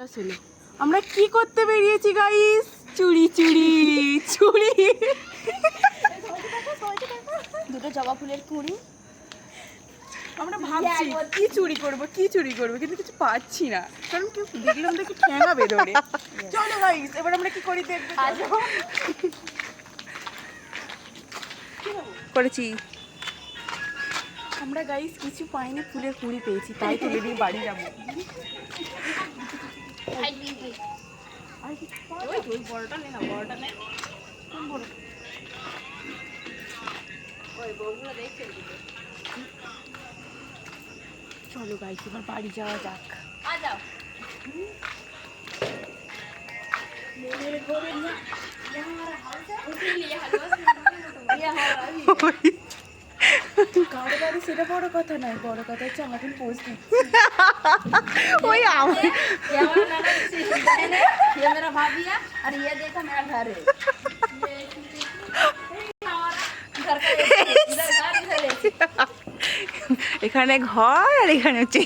আসলে আমরা কি করতে বেরিয়েছি গাইস? চুরি চুরি চুরি। দুটো জবা ফুলের কুড়ি। আমরা ভাবছি কি চুরি করব কিন্তু কিছু পাচ্ছি না, কারণ কেউ দেখলাম দেখি ঠ্যাঙাবে ধরে। চলো গাইস, এবার আমরা কি করি দেখবে। করেছি আমরা গাইস, কিছু পাইনি, ফুলের কুড়ি পেয়েছি, তাই তুলে দিয়ে বাড়ি যাবো। বড়টা নে না, বড়টা নে। চলো গাইস, এবার বাড়ি যাওয়া যাক। কারো বাড়ি সেটা বড় কথা নয়, বড় কথা হচ্ছে আমরা এখন পোস্ট দিচ্ছি। ওই আমার मेरा भाभी है और ये देखो मेरा घर है। এখানে ঘর আর এখানে হচ্ছে